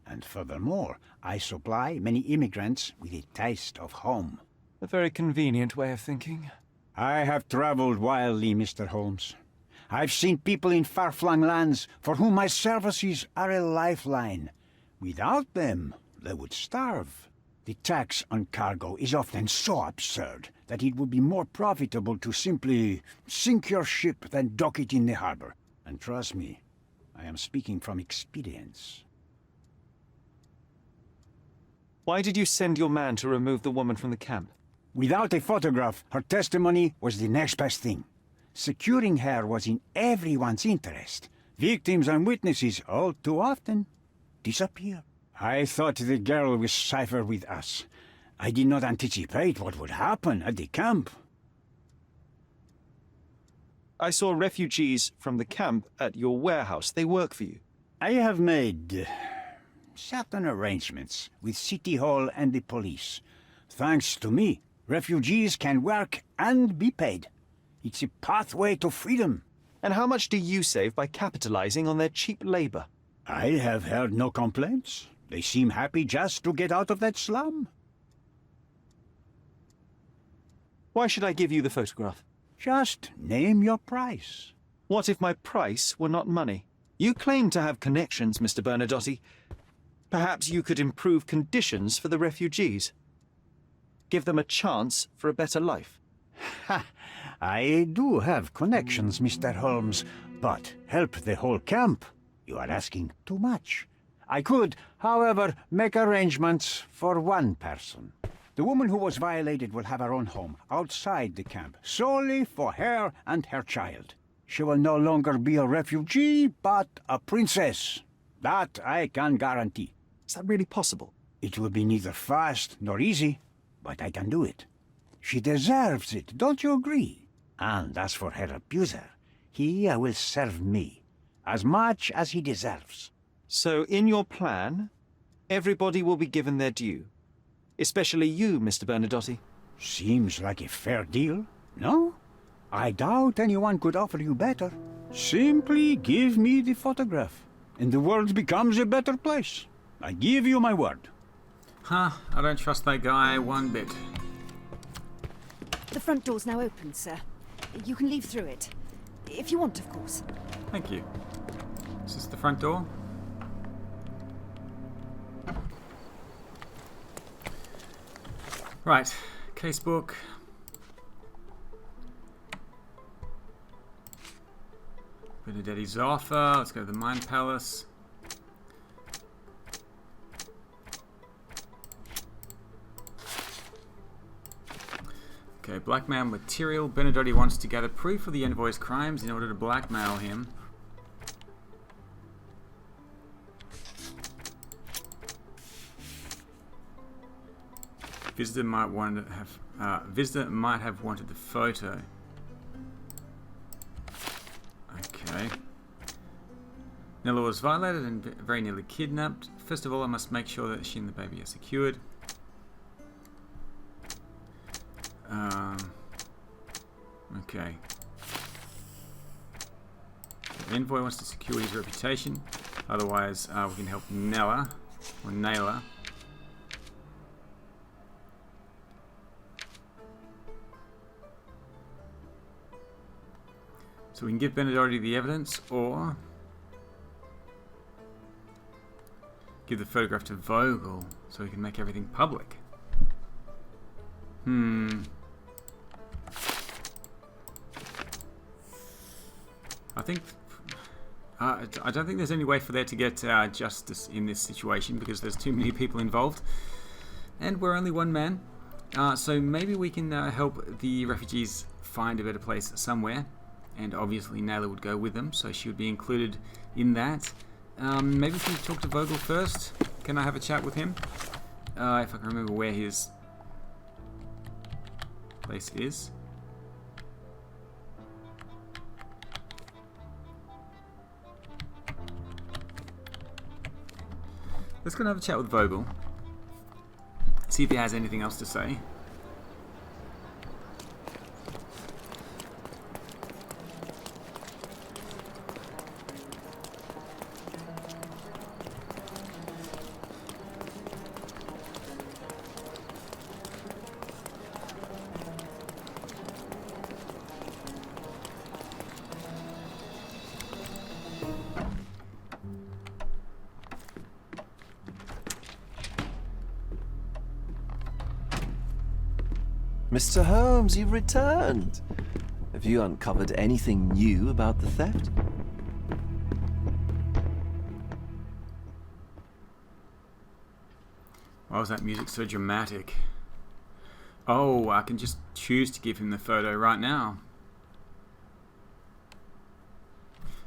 And furthermore, I supply many immigrants with a taste of home. A very convenient way of thinking. I have traveled wildly, Mr. Holmes. I've seen people in far-flung lands for whom my services are a lifeline. Without them, they would starve. The tax on cargo is often so absurd that it would be more profitable to simply sink your ship than dock it in the harbor. And trust me, I am speaking from experience. Why did you send your man to remove the woman from the camp? Without a photograph, her testimony was the next best thing. Securing her was in everyone's interest. Victims and witnesses all too often disappear. I thought the girl was safer with us. I did not anticipate what would happen at the camp. I saw refugees from the camp at your warehouse. They work for you. I have made certain arrangements with City Hall and the police. Thanks to me, refugees can work and be paid. It's a pathway to freedom. And how much do you save by capitalizing on their cheap labor? I have heard no complaints. They seem happy just to get out of that slum. Why should I give you the photograph? Just name your price. What if my price were not money? You claim to have connections, Mr. Bernadotte. Perhaps you could improve conditions for the refugees. Give them a chance for a better life. Ha! I do have connections, Mr. Holmes, but help the whole camp? You are asking too much. I could, however, make arrangements for one person. The woman who was violated will have her own home outside the camp, solely for her and her child. She will no longer be a refugee, but a princess. That I can guarantee. Is that really possible? It will be neither fast nor easy, but I can do it. She deserves it, don't you agree? And as for her abuser, he will serve me, as much as he deserves. So, in your plan, everybody will be given their due. Especially you, Mr. Bernadotte. Seems like a fair deal, no? I doubt anyone could offer you better. Simply give me the photograph, and the world becomes a better place. I give you my word. Huh, I don't trust that guy one bit. The front door's now open, sir. You can leave through it. If you want, of course. Thank you. Is this the front door? Right, casebook. Benedetti's offer. Let's go to the Mind Palace. Okay, blackmail material. Bernadotte wants to gather proof of the envoy's crimes in order to blackmail him. Visitor might have wanted the photo. Okay. Nella was violated and very nearly kidnapped. First of all, I must make sure that she and the baby are secured. Okay. The envoy wants to secure his reputation. Otherwise, we can help Nella or Naylor. So we can give Benedotti the evidence, or give the photograph to Vogel so he can make everything public. I think I don't think there's any way for there to get justice in this situation because there's too many people involved, and we're only one man. So maybe we can help the refugees find a better place somewhere, and obviously Naylor would go with them, so she would be included in that. Maybe if we talk to Vogel first. Can I have a chat with him? If I can remember where his place is. Let's go and have a chat with Vogel. See if he has anything else to say. Mr. Holmes, you've returned. Have you uncovered anything new about the theft? Why was that music so dramatic? Oh, I can just choose to give him the photo right now.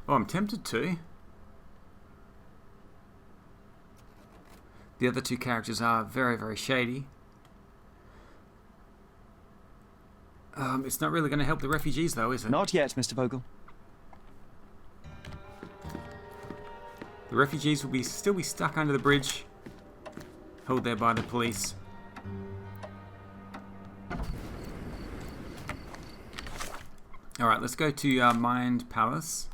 Oh, I'm tempted to. The other two characters are very, very shady. It's not really going to help the refugees, though, is it? Not yet, Mr. Vogel. The refugees will still be stuck under the bridge, held there by the police. Alright, let's go to Mind Palace.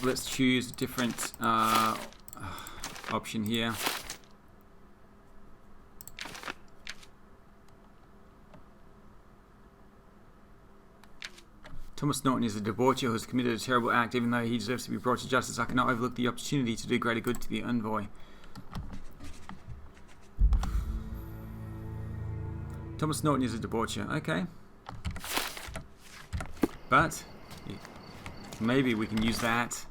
Let's choose a different option here. Thomas Norton is a debaucher who has committed a terrible act. Even though he deserves to be brought to justice, I cannot overlook the opportunity to do greater good to the envoy. Thomas Norton is a debaucher. Okay. But maybe we can use that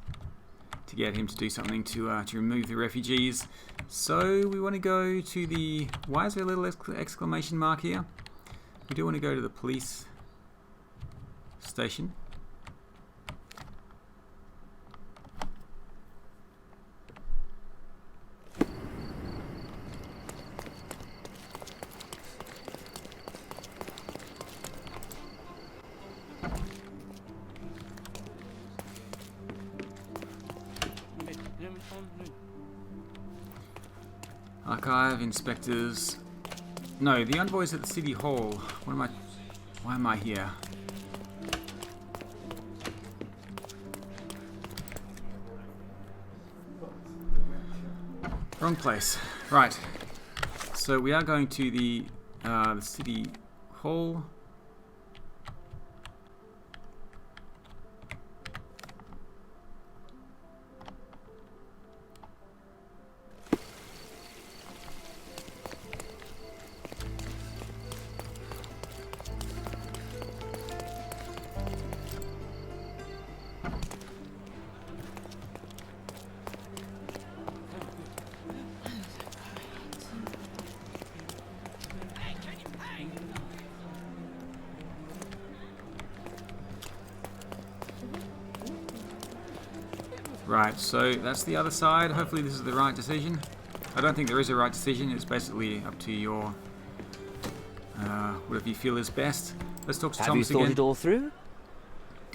to get him to do something to remove the refugees. So we want to go to the... Why is there a little exclamation mark here? We do want to go to the police station. Archive, inspectors. No, the envoy's at the city hall. Why am I here? Wrong place. Right. So we are going to the city hall. Right, so that's the other side. Hopefully this is the right decision. I don't think there is a right decision. It's basically up to your whatever you feel is best. Let's talk to Thomas again. Have you thought it all through?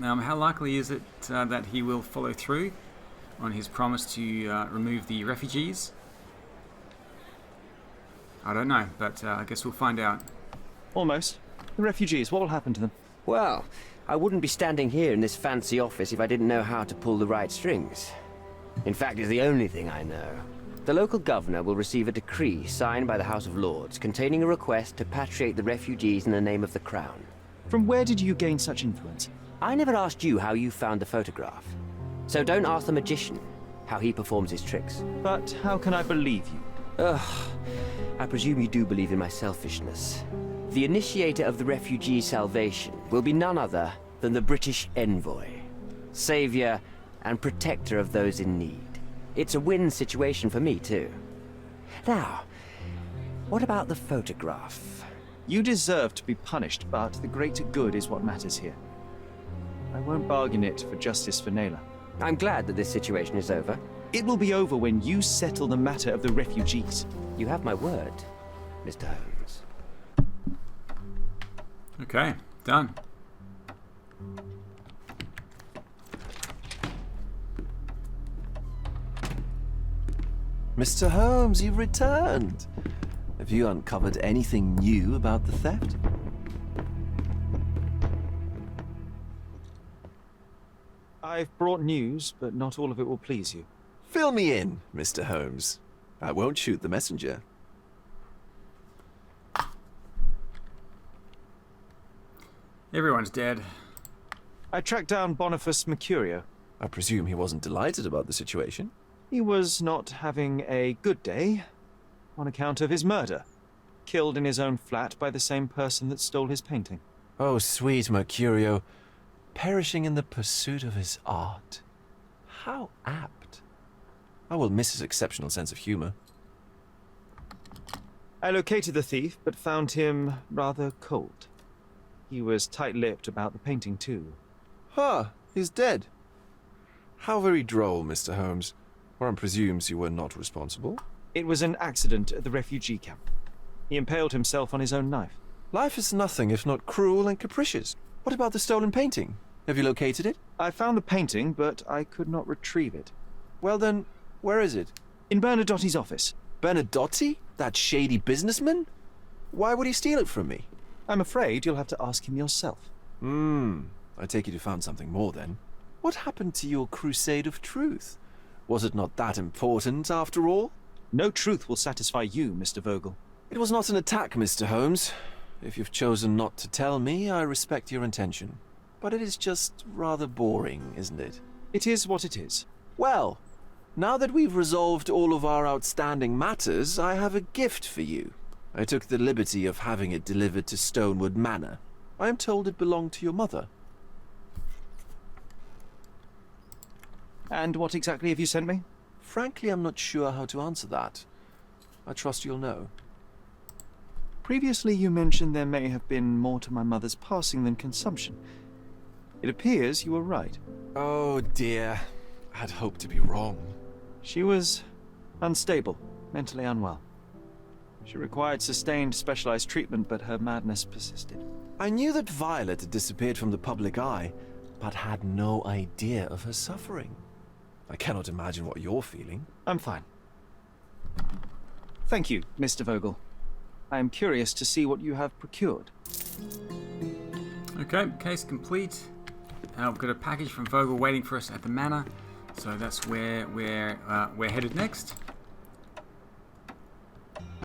How likely is it that he will follow through on his promise to remove the refugees? I don't know, but I guess we'll find out. Almost. The refugees, what will happen to them? Well, I wouldn't be standing here in this fancy office if I didn't know how to pull the right strings. In fact, it's the only thing I know. The local governor will receive a decree signed by the House of Lords containing a request to patriate the refugees in the name of the Crown. From where did you gain such influence? I never asked you how you found the photograph. So don't ask the magician how he performs his tricks. But how can I believe you? Ugh, I presume you do believe in my selfishness. The initiator of the refugee salvation will be none other than the British envoy, savior and protector of those in need. It's a win situation for me, too. Now, what about the photograph? You deserve to be punished, but the greater good is what matters here. I won't bargain it for justice for Naylor. I'm glad that this situation is over. It will be over when you settle the matter of the refugees. You have my word, Mr. Holmes. Okay, done. Mr. Holmes, you've returned. Have you uncovered anything new about the theft? I've brought news, but not all of it will please you. Fill me in, Mr. Holmes. I won't shoot the messenger. Everyone's dead. I tracked down Boniface Mercurio. I presume he wasn't delighted about the situation. He was not having a good day on account of his murder. Killed in his own flat by the same person that stole his painting. Oh, sweet Mercurio. Perishing in the pursuit of his art. How apt. I will miss his exceptional sense of humor. I located the thief, but found him rather cold. He was tight-lipped about the painting, too. Huh, he's dead. How very droll, Mr. Holmes. One presumes you were not responsible. It was an accident at the refugee camp. He impaled himself on his own knife. Life is nothing if not cruel and capricious. What about the stolen painting? Have you located it? I found the painting, but I could not retrieve it. Well then, where is it? In Bernadotti's office. Bernadotti? That shady businessman? Why would he steal it from me? I'm afraid you'll have to ask him yourself. I take it you found something more then. What happened to your crusade of truth? Was it not that important, after all? No truth will satisfy you, Mr. Vogel. It was not an attack, Mr. Holmes. If you've chosen not to tell me, I respect your intention. But it is just rather boring, isn't it? It is what it is. Well, now that we've resolved all of our outstanding matters, I have a gift for you. I took the liberty of having it delivered to Stonewood Manor. I am told it belonged to your mother. And what exactly have you sent me? Frankly, I'm not sure how to answer that. I trust you'll know. Previously, you mentioned there may have been more to my mother's passing than consumption. It appears you were right. Oh dear. I'd hoped to be wrong. She was unstable, mentally unwell. She required sustained, specialized treatment, but her madness persisted. I knew that Violet had disappeared from the public eye, but had no idea of her suffering. I cannot imagine what you're feeling. I'm fine. Thank you, Mr. Vogel. I am curious to see what you have procured. Okay, case complete. We've got a package from Vogel waiting for us at the manor, so that's where we're headed next.